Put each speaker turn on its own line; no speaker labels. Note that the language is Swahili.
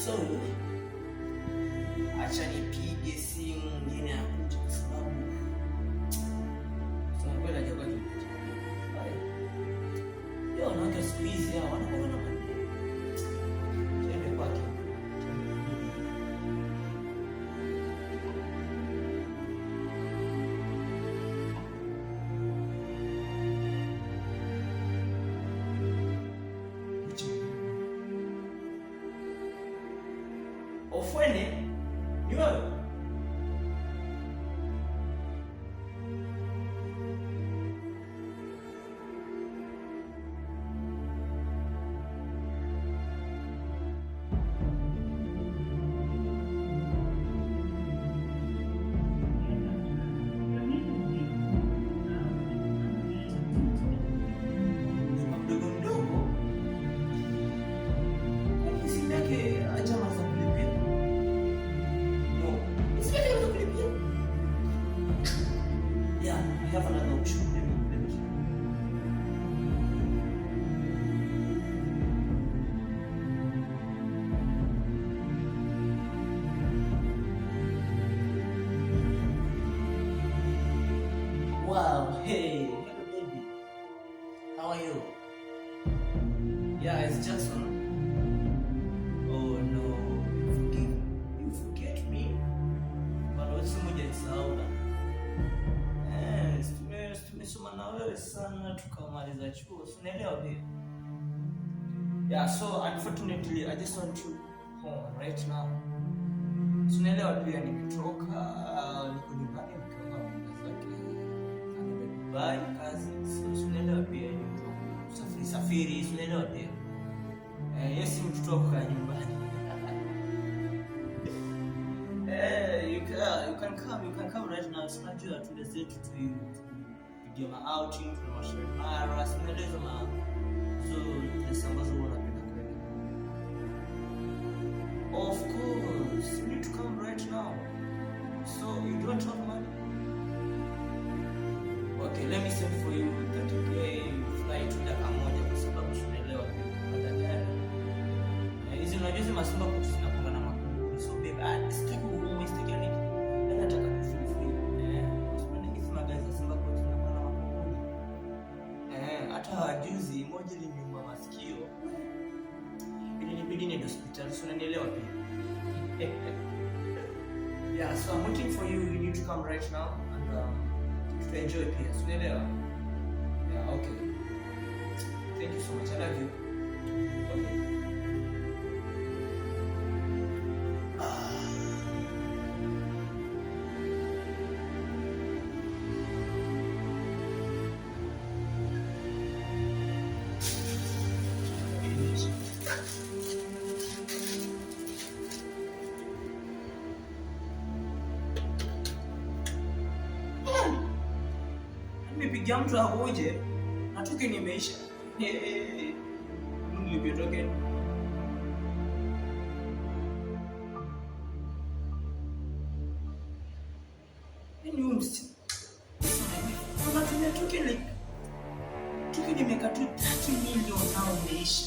So acha nipige simu nyingine ya kuja kwa sababu tunakwenda jaga kitu. Yo wanawake siku hizi hao wanakuwa na maneno. Twende kwake. Ofwene, ni wewe? Mdogo mdogo? Kwani simu yake hajamaliza kulipia? No. Simu yake hajamaliza kulipia? Yeah, I have another option. Let me check. Wow, hey, hello baby. How are you? Yeah, it's Jackson. Oh no, you forget me. But what's moja nisahau na. Tumesoma na wewe sana tukamaliza chuo. Unaelewa pia? Yeah, so unfortunately I just want to home right now. Unaelewa pia nimetoka niko nyumbani nikiwa mambo zake. Dubai kazi. So unaelewa pia niko safiri, unaelewa pia. Yes, mtoto wako kwa nyumbani. You can come right now. Unajua tule zetu tupige ma outing, tunawashare mara, sinaeleza ma so pesa ambazo unapenda kwenda. Of course, you need to come right now. So you don't have money? Okay, let me send for you 30K fly to Dakar moja kwa sababu tunaelewa kupata gari. Hizi unajua masimba kwa tunapanga na makubwa. So babe, sitaki umistake yani. Nataka kufuli. Unasema guys simba kwa tunapanga na makubwa. Hata juzi moja iliniuma masikio. Ilinibidi niende hospitali. So unanielewa pia. Yeah, so I'm waiting for you. You need to come right now and to enjoy pia. So unaelewa? Yeah, okay. Thank you so much. I love you. Okay. Nimepigia mtu akuje na token imeisha. Nilipia token. Ni umsi. Kama tumia token imeka tu 30 million nao imeisha.